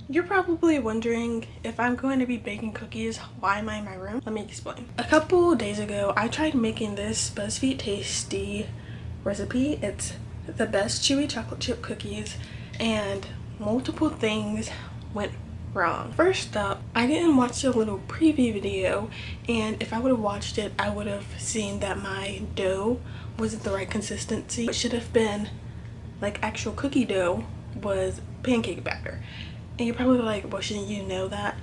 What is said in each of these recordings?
You're probably wondering if I'm going to be baking cookies, why am I in my room? Let me explain. A couple days ago, I tried making this BuzzFeed Tasty recipe. It's the best chewy chocolate chip cookies, and multiple things went wrong. First up, I didn't watch the little preview video, and if I would have watched it, I would have seen that my dough wasn't the right consistency. It should have been like actual cookie dough was pancake batter. And you're probably like, well, shouldn't you know that?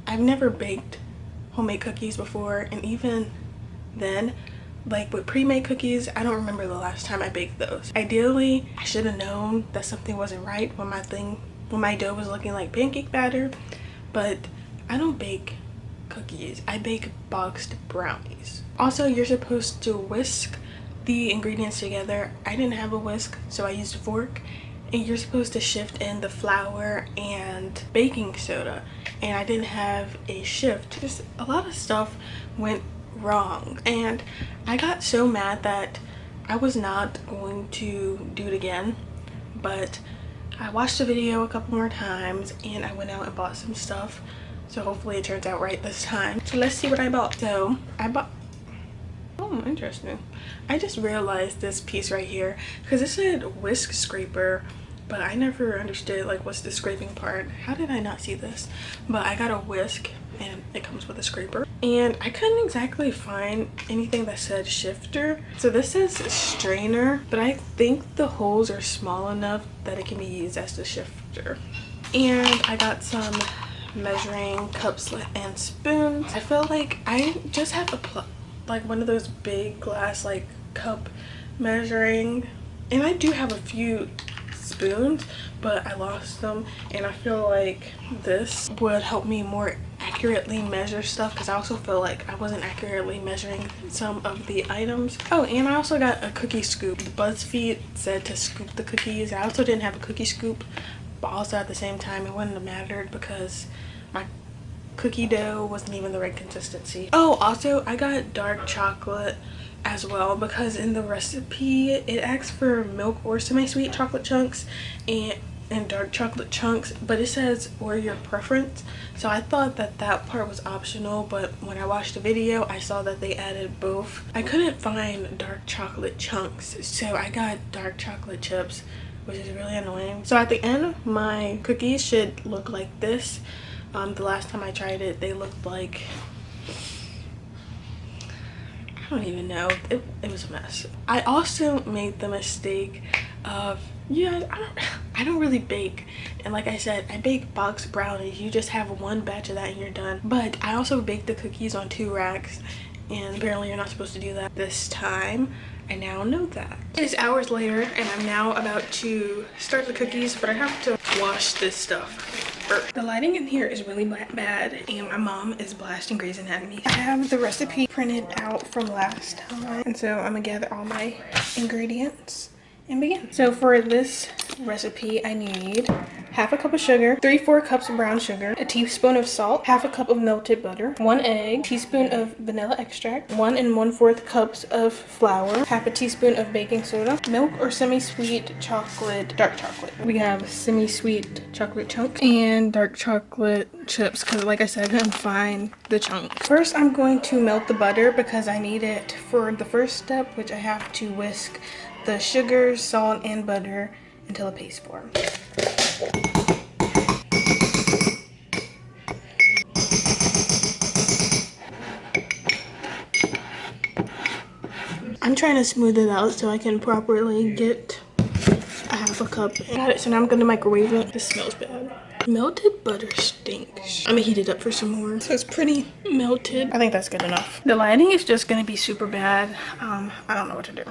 I've never baked homemade cookies before, and even then, like with pre-made cookies, I don't remember the last time I baked those. Ideally, I should have known that something wasn't right when my dough was looking like pancake batter, but I don't bake cookies. I bake boxed brownies. Also, you're supposed to whisk the ingredients together. I didn't have a whisk, so I used a fork. And you're supposed to shift in the flour and baking soda, and I didn't have a shift. Just a lot of stuff went wrong, and I got so mad that I was not going to do it again. But I watched the video a couple more times, and I went out and bought some stuff, so hopefully it turns out right this time. So let's see what I bought. So I bought, oh, interesting. I just realized this piece right here, because it said whisk scraper, but I never understood like what's the scraping part. How did I not see this? But I got a whisk, and it comes with a scraper, and I couldn't exactly find anything that said shifter. So this says strainer, but I think the holes are small enough that it can be used as the shifter. And I got some measuring cups and spoons. I feel like I just have like one of those big glass like cup measuring, and I do have a few spoons, but I lost them, and I feel like this would help me more accurately measure stuff, because I also feel like I wasn't accurately measuring some of the items. Oh, and I also got a cookie scoop. BuzzFeed said to scoop the cookies. I also didn't have a cookie scoop, but also at the same time it wouldn't have mattered because my cookie dough wasn't even the right consistency. Oh, also I got dark chocolate as well, because in the recipe it asks for milk or semi-sweet chocolate chunks and dark chocolate chunks, but it says or your preference. So I thought that that part was optional, but when I watched the video I saw that they added both. I couldn't find dark chocolate chunks, so I got dark chocolate chips, which is really annoying. So at the end, my cookies should look like this. The last time I tried it, they looked like, I don't even know, it was a mess. I also made the mistake of, I don't really bake, and like I said, I bake box brownies. You just have one batch of that and you're done. But I also baked the cookies on 2 racks, and apparently you're not supposed to do that. This time I now know that. It's hours later, and I'm now about to start the cookies, but I have to wash this stuff first. The lighting in here is really bad, and my mom is blasting Grey's Anatomy. I have the recipe printed out from last time, and so I'm gonna gather all my ingredients and begin. So for this recipe, I need half a cup of sugar, 3/4 cups of brown sugar, a teaspoon of salt, half a cup of melted butter, 1 egg, teaspoon of vanilla extract, 1 1/4 cups of flour, half a teaspoon of baking soda, milk or semi-sweet chocolate, dark chocolate. We have semi-sweet chocolate chunks and dark chocolate chips, because like I said, I couldn't find the chunks. First, I'm going to melt the butter because I need it for the first step, which I have to whisk the sugar, salt, and butter until a paste forms. I'm trying to smooth it out so I can properly get a half a cup. Got it, so now I'm gonna microwave it. This smells bad. Melted butter stinks. I'm gonna heat it up for some more. So it's pretty melted. I think that's good enough. The lighting is just gonna be super bad. I don't know what to do.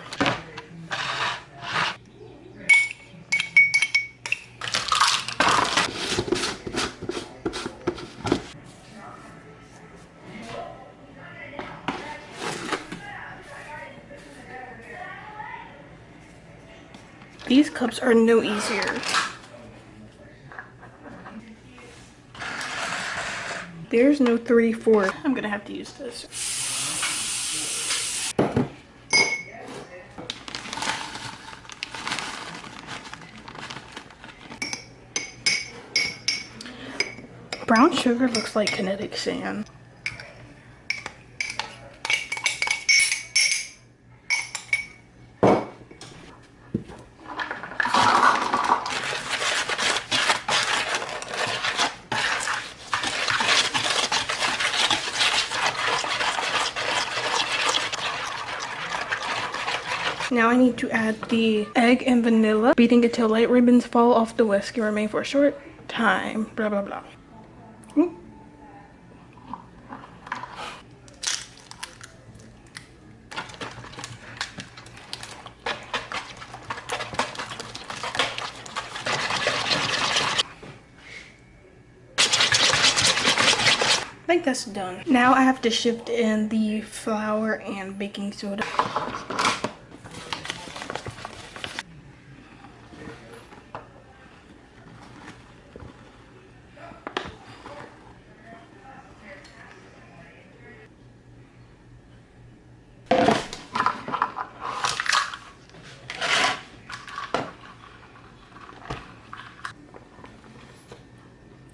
These cups are no easier. There's no 3/4. I'm gonna have to use this. Brown sugar looks like kinetic sand. Now I need to add the egg and vanilla, beating until light ribbons fall off the whisk and remain for a short time. Blah, blah, blah. Ooh. I think that's done. Now I have to shift in the flour and baking soda.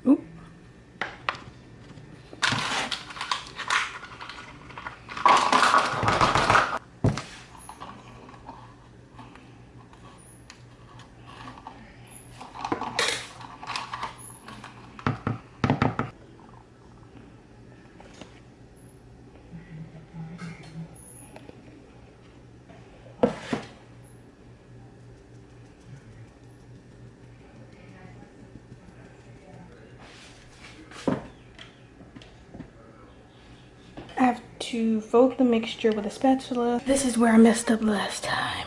Ooh. I have to fold the mixture with a spatula. This is where I messed up last time.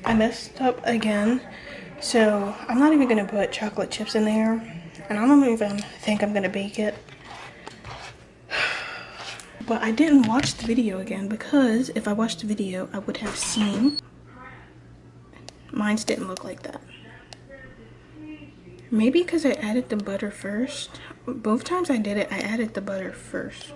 I messed up again, so I'm not even gonna put chocolate chips in there, and I don't even think I'm gonna bake it. But I didn't watch the video again, because if I watched the video I would have seen mine didn't look like that. Maybe because I added the butter first. Both times I did it, I added the butter first.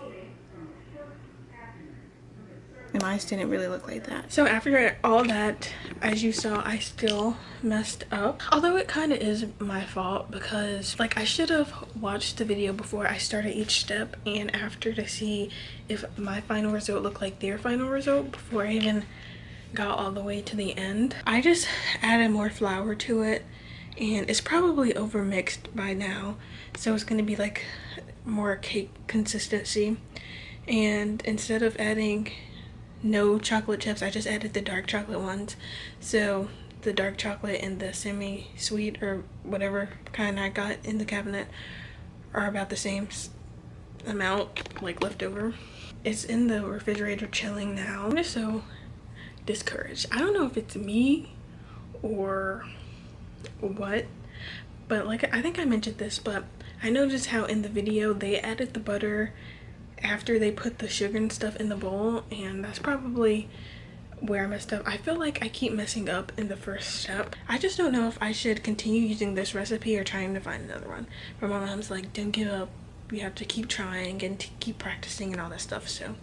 And mine didn't really look like that. So after all that, as you saw, I still messed up. Although it kind of is my fault, because like I should have watched the video before I started each step and after to see if my final result looked like their final result before I even got all the way to the end. I just added more flour to it and it's probably over mixed by now. So it's going to be like more cake consistency. And instead of adding no chocolate chips, I just added the dark chocolate ones. So the dark chocolate and the semi-sweet or whatever kind I got in the cabinet are about the same amount, like leftover. It's in the refrigerator chilling now. I'm just so discouraged. I don't know if it's me or what, but like I think I mentioned this, but I noticed how in the video they added the butter after they put the sugar and stuff in the bowl, and that's probably where I messed up. I feel like I keep messing up in the first step. I just don't know if I should continue using this recipe or trying to find another one. But my mom's like, don't give up, you have to keep trying and keep practicing and all that stuff. So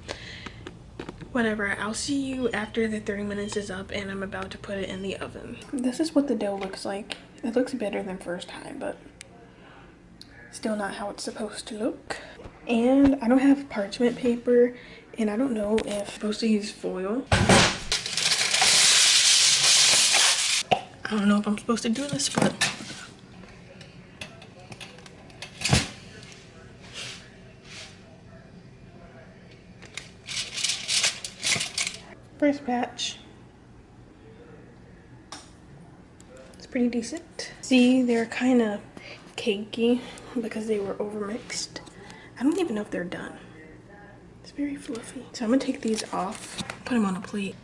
whatever, I'll see you after the 30 minutes is up and I'm about to put it in the oven. This is what the dough looks like. It looks better than first time, but still not how it's supposed to look. And I don't have parchment paper, and I don't know if I'm supposed to use foil. I don't know if I'm supposed to do this, but first batch. It's pretty decent. See, they're kind of cakey because they were overmixed. I don't even know if they're done. It's very fluffy. So I'm gonna take these off, put them on a plate.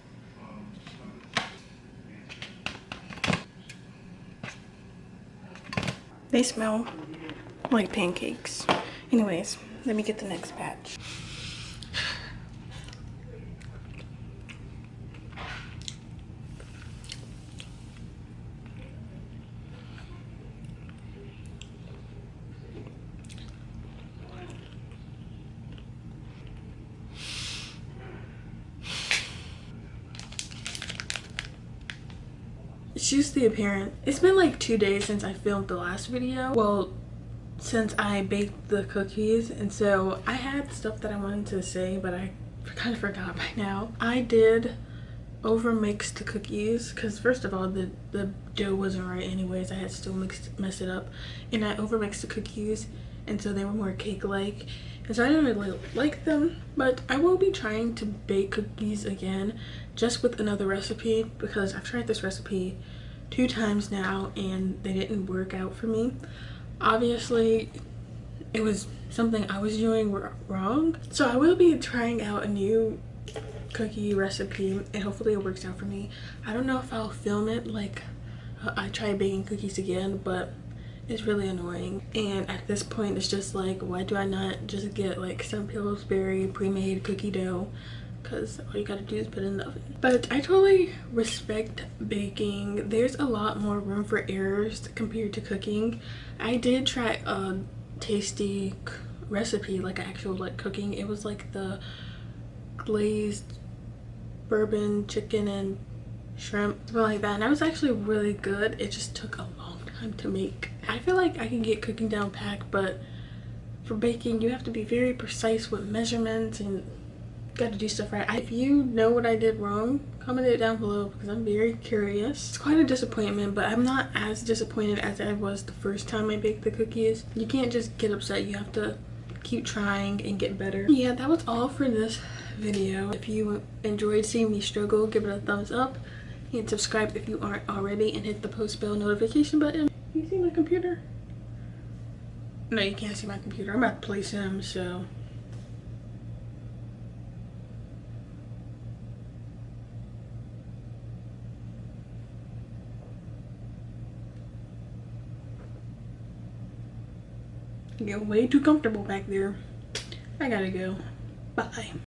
They smell like pancakes. Anyways, let me get the next batch. It's just the appearance. It's been like 2 days since I filmed the last video. Well, since I baked the cookies, and so I had stuff that I wanted to say, but I kind of forgot by now. I did over mix the cookies because first of all the dough wasn't right anyways. I had to still mess it up, and I over mixed the cookies, and so they were more cake like, and so I didn't really like them. But I will be trying to bake cookies again, just with another recipe, because I've tried this recipe 2 times now and they didn't work out for me. Obviously it was something I was doing wrong, so I will be trying out a new cookie recipe and hopefully it works out for me. I don't know if I'll film it like I try baking cookies again, but it's really annoying, and at this point it's just like, why do I not just get like some Pillsbury pre-made cookie dough, because all you gotta do is put it in the oven. But I totally respect baking. There's a lot more room for errors compared to cooking. I did try a tasty recipe, like actual like cooking. It was like the glazed bourbon chicken and shrimp, something like that, and that was actually really good. It just took a long time to make. I feel like I can get cooking down pat, but for baking you have to be very precise with measurements and got to do stuff right. If you know what I did wrong, comment it down below because I'm very curious. It's quite a disappointment, but I'm not as disappointed as I was the first time I baked the cookies. You can't just get upset, you have to keep trying and get better. Yeah, that was all for this video. If you enjoyed seeing me struggle, give it a thumbs up and subscribe if you aren't already, and hit the post bell notification button. You see my computer? No, you can't see my computer. I'm about to play Sims, so you get way too comfortable back there. I gotta go. Bye.